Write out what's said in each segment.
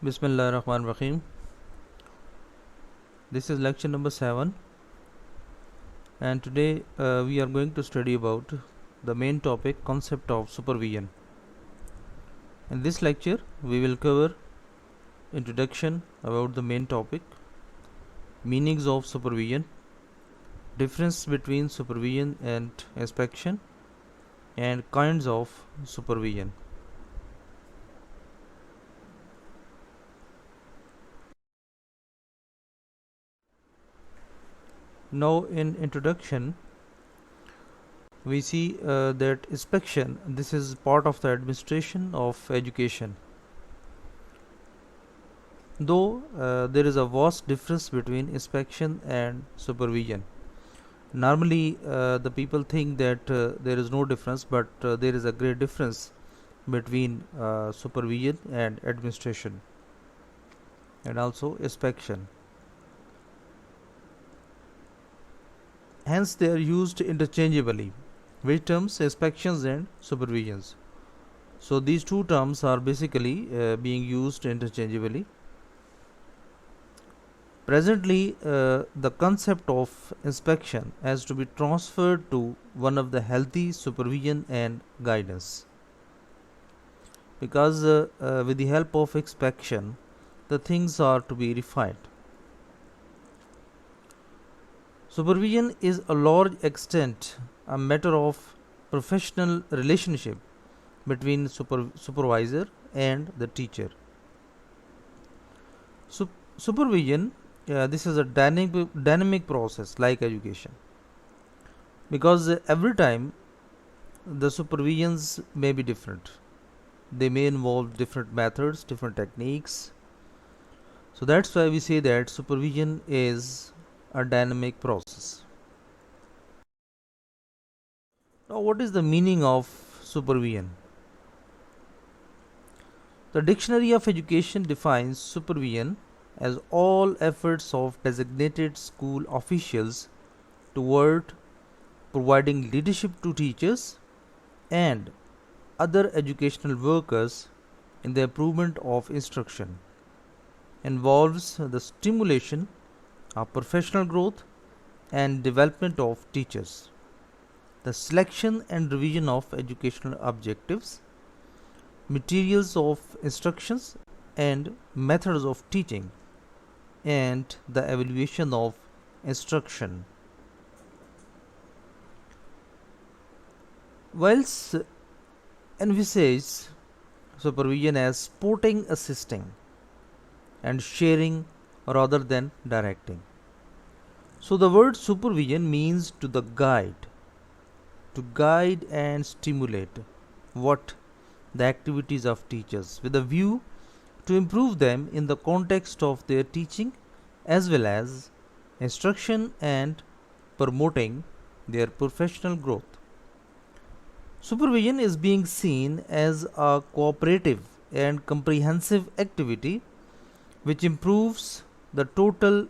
Bismillah ar-Rahman ar-Rahim. This is lecture number 7, and today we are going to study about the main topic, concept of supervision. In this lecture we will cover introduction about the main topic, meanings of supervision, difference between supervision and inspection, and kinds of supervision. Now in introduction we see that inspection, this is part of the administration of education. Though there is a vast difference between inspection and supervision. Normally the people think that there is no difference, but there is a great difference between supervision and administration and also inspection. Hence they are used interchangeably, which terms inspections and supervisions. So these two terms are basically being used interchangeably. Presently the concept of inspection has to be transferred to one of the healthy supervision and guidance, because with the help of inspection the things are to be refined. Supervision is a large extent a matter of professional relationship between supervisor and the teacher. Supervision, this is a dynamic process like education, because every time the supervisions may be different. They may involve different methods, different techniques. So that's why we say that supervision is a dynamic process. Now, what is the meaning of supervision? The Dictionary of Education defines supervision as all efforts of designated school officials toward providing leadership to teachers and other educational workers in the improvement of instruction. Involves the stimulation of professional growth and development of teachers, the selection and revision of educational objectives, materials of instructions and methods of teaching, and the evaluation of instruction. Whilst envisage supervision as supporting, assisting, and sharing rather than directing. So the word supervision means to guide and stimulate what the activities of teachers with a view to improve them in the context of their teaching as well as instruction and promoting their professional growth. Supervision is being seen as a cooperative and comprehensive activity which improves the total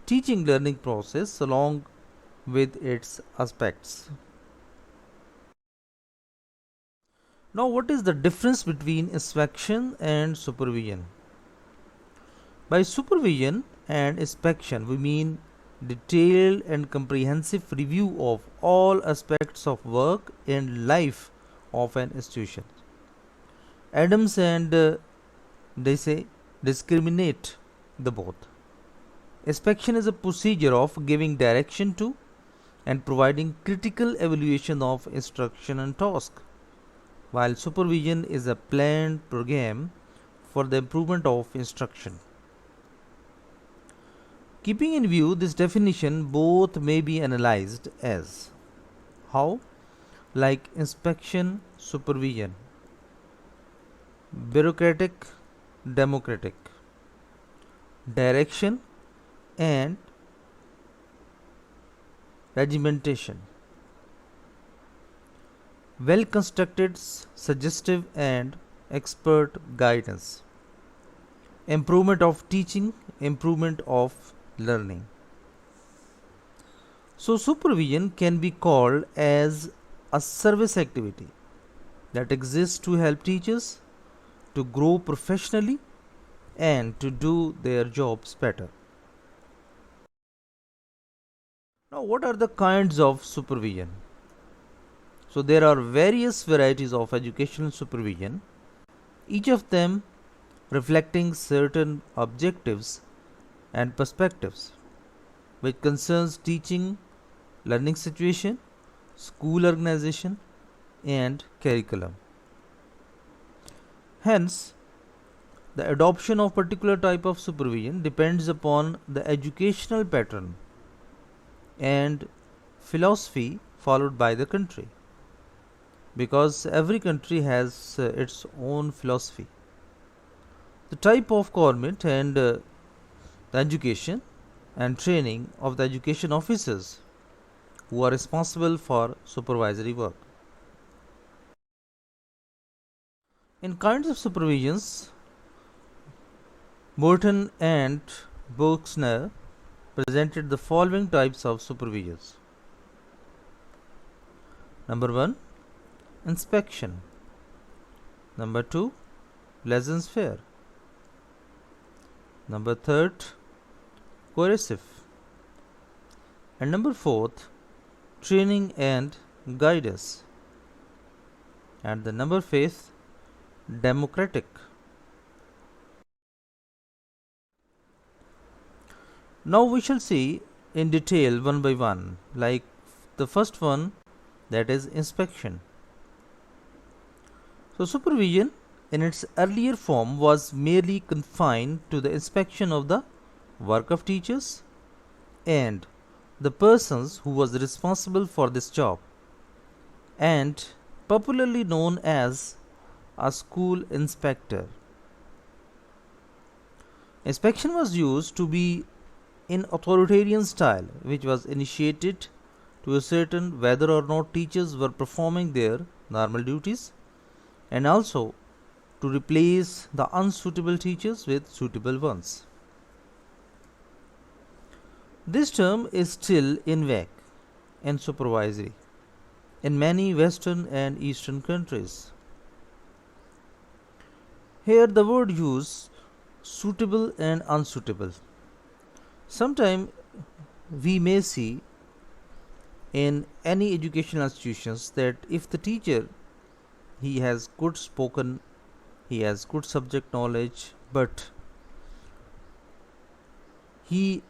teaching learning process along with its aspects. Now, what is the difference between inspection and supervision? By supervision and inspection, we mean detailed and comprehensive review of all aspects of work and life of an institution. Adams and they say discriminate the both. Inspection is a procedure of giving direction to and providing critical evaluation of instruction and task, while supervision is a planned program for the improvement of instruction. Keeping in view this definition, both may be analyzed as how? Like inspection, supervision, bureaucratic, democratic, direction and regimentation, well constructed, suggestive and expert guidance, improvement of teaching, improvement of learning. So supervision can be called as a service activity that exists to help teachers to grow professionally and to do their jobs better. Now, what are the kinds of supervision? So, there are various varieties of educational supervision, each of them reflecting certain objectives and perspectives, which concerns teaching, learning situation, school organization, and curriculum. Hence, the adoption of particular type of supervision depends upon the educational pattern and philosophy followed by the country, because every country has its own philosophy. The type of government and the education and training of the education officers who are responsible for supervisory work. In kinds of supervisions, Morton and Berksner presented the following types of supervisions. Number 1, inspection. Number 2, laissez-faire. Number 3, coercive. And number 4, training and guidance. And the number 5, democratic. Now we shall see in detail one by one, like the first one, that is inspection. So supervision in its earlier form was merely confined to the inspection of the work of teachers and the persons who was responsible for this job, and popularly known as a school inspector. Inspection was used to be in authoritarian style, which was initiated to ascertain whether or not teachers were performing their normal duties, and also to replace the unsuitable teachers with suitable ones. This term is still in vogue and supervisory in many Western and Eastern countries. Here the word used suitable and unsuitable. Sometimes we may see in any educational institutions that if the teacher, he has good spoken, he has good subject knowledge, but he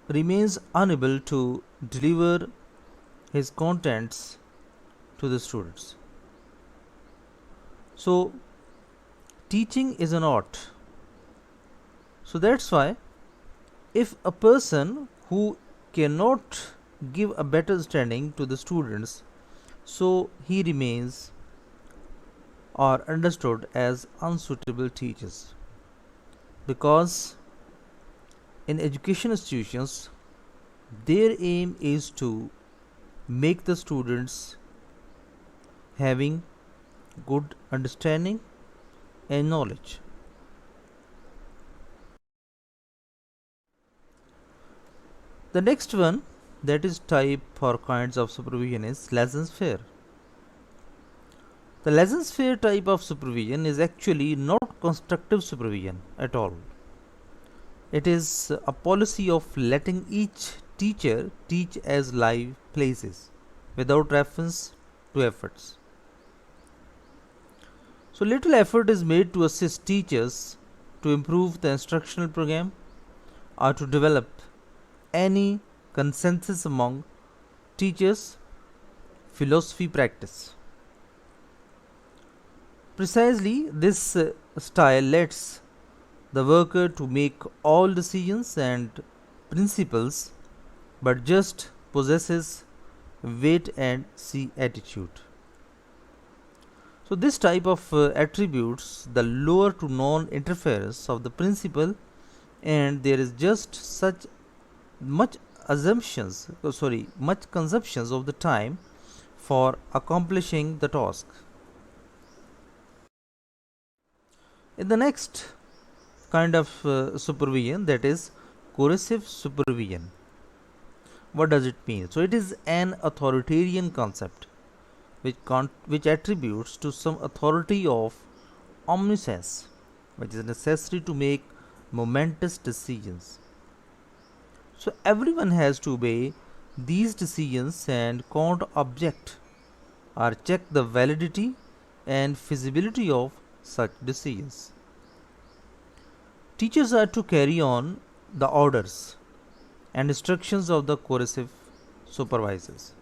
remains unable to deliver his contents to the students. So teaching is an art. So that's why if a person who cannot give a better understanding to the students, so he remains or understood as unsuitable teachers, because in education institutions their aim is to make the students having good understanding and knowledge. The next one, that is type or kinds of supervision, is laissez-faire. The laissez-faire type of supervision is actually not constructive supervision at all. It is a policy of letting each teacher teach as live places without reference to efforts. So little effort is made to assist teachers to improve the instructional program or to develop any consensus among teachers' philosophy practice. Precisely this style lets the worker to make all decisions and principles, but just possesses wait and see attitude. So this type of attributes the lower to non-interference of the principal, and there is just such much much consumptions of the time for accomplishing the task. In the next kind of supervision, that is coercive supervision. What does it mean? So it is an authoritarian concept which attributes to some authority of omniscience which is necessary to make momentous decisions. So everyone has to obey these decisions and can't object or check the validity and feasibility of such decisions. Teachers are to carry on the orders and instructions of the coercive supervisors.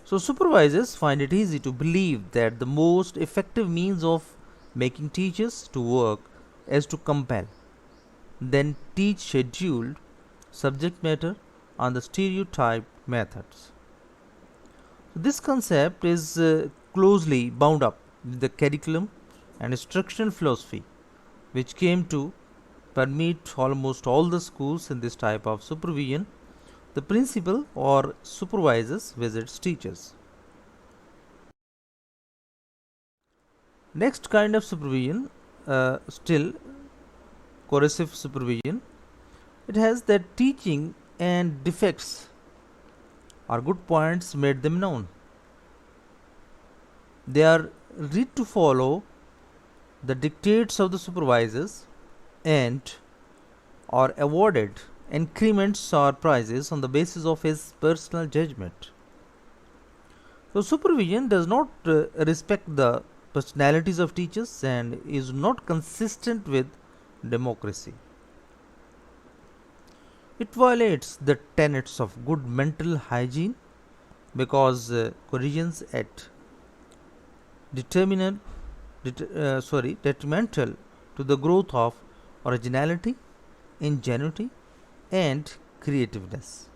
So, supervisors find it easy to believe that the most effective means of making teachers to work is to compel, then teach scheduled subject matter on the stereotyped methods. This concept is closely bound up with the curriculum and instructional philosophy, which came to permeate almost all the schools in this type of supervision. The principal or supervisors visits teachers. Next kind of supervision, still coercive supervision, it has that teaching and defects or good points made them known. They are read to follow the dictates of the supervisors and are awarded increments or prizes on the basis of his personal judgment. So, supervision does not respect the personalities of teachers and is not consistent with democracy. It violates the tenets of good mental hygiene because collisions at detrimental to the growth of originality, ingenuity, and creativeness.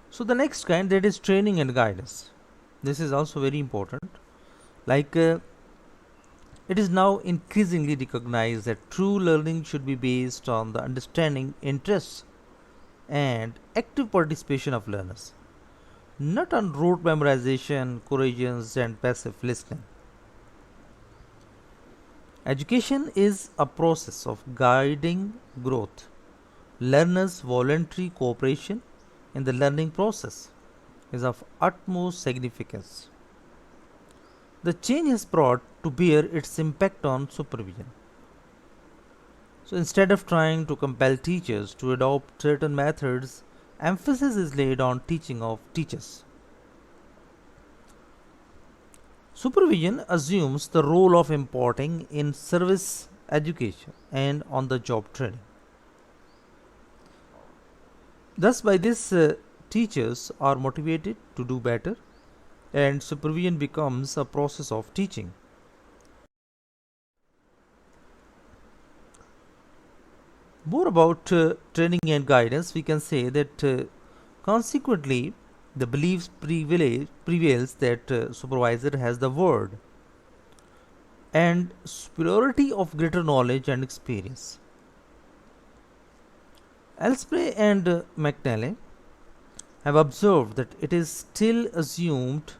So the next kind, that is training and guidance. This is also very important. Like it is now increasingly recognized that true learning should be based on the understanding, interests, and active participation of learners, not on rote memorization, corrections, and passive listening. Education is a process of guiding growth. Learners' voluntary cooperation in the learning process is of utmost significance. The change has brought to bear its impact on supervision. So instead of trying to compel teachers to adopt certain methods, emphasis is laid on teaching of teachers. Supervision assumes the role of imparting in service education and on the job training. Thus, by this, teachers are motivated to do better, and supervision becomes a process of teaching. More about training and guidance, we can say that consequently, the belief prevails that supervisor has the word and superiority of greater knowledge and experience. Elsprey and McNally have observed that it is still assumed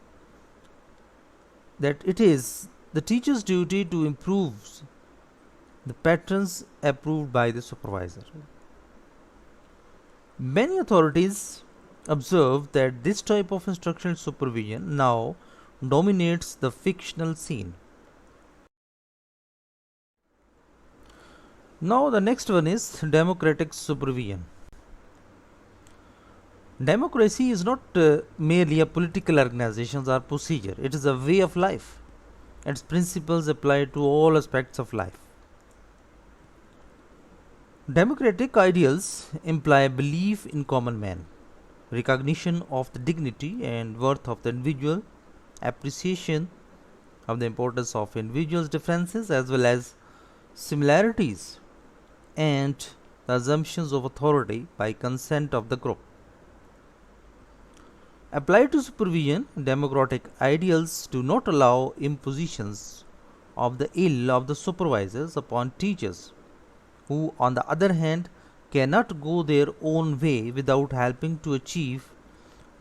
that it is the teacher's duty to improve the patterns approved by the supervisor. Many authorities observe that this type of instructional supervision now dominates the fictional scene. Now, the next one is democratic supervision. Democracy is not merely a political organization or procedure, it is a way of life. Its principles apply to all aspects of life. Democratic ideals imply belief in common man, recognition of the dignity and worth of the individual, appreciation of the importance of individuals' differences as well as similarities, and the assumptions of authority by consent of the group. Applied to supervision, democratic ideals do not allow impositions of the will of the supervisors upon teachers, who, on the other hand, cannot go their own way without helping to achieve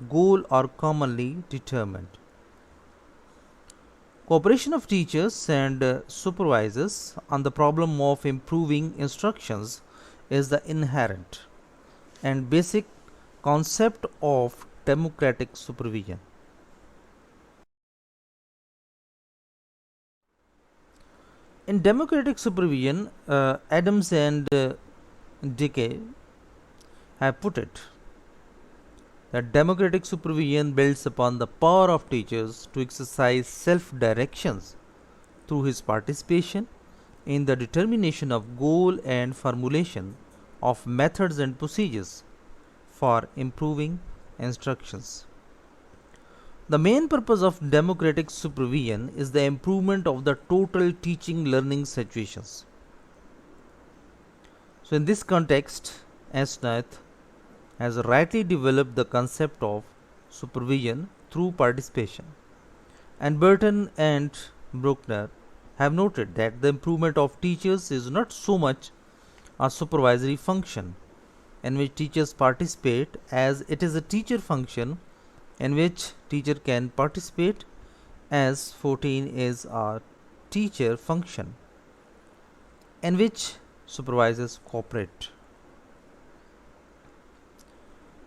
goal or commonly determined. Cooperation of teachers and supervisors on the problem of improving instructions is the inherent and basic concept of democratic supervision. In democratic supervision, Adams and Dickey have put it that democratic supervision builds upon the power of teachers to exercise self-directions through his participation in the determination of goal and formulation of methods and procedures for improving instructions. The main purpose of democratic supervision is the improvement of the total teaching learning situations. So in this context, Smith has rightly developed the concept of supervision through participation, and Burton and Bruckner have noted that the improvement of teachers is not so much a supervisory function in which teachers participate as it is a teacher function in which teacher can participate, as 14 is a teacher function in which supervisors cooperate.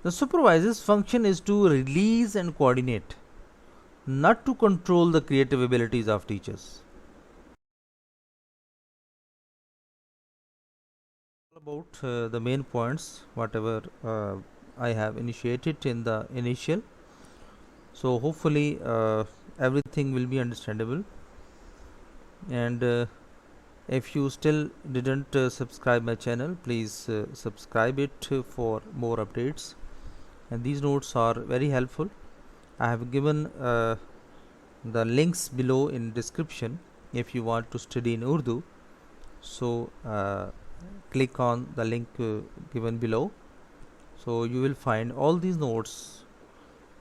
The supervisor's function is to release and coordinate, not to control the creative abilities of teachers. About the main points, whatever I have initiated in the initial. So hopefully everything will be understandable, and if you still didn't subscribe my channel, please subscribe it for more updates, and these notes are very helpful. I have given the links below in description if you want to study in Urdu. So click on the link given below, so you will find all these notes,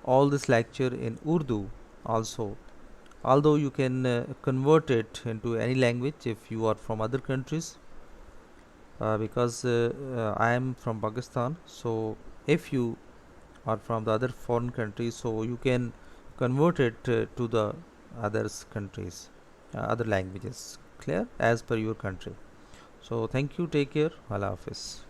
all this lecture in Urdu also, although you can convert it into any language if you are from other countries, because I am from Pakistan. So if you are from the other foreign countries, so you can convert it to the others countries, other languages, clear, as per your country. So thank you, take care, Allah Hafiz.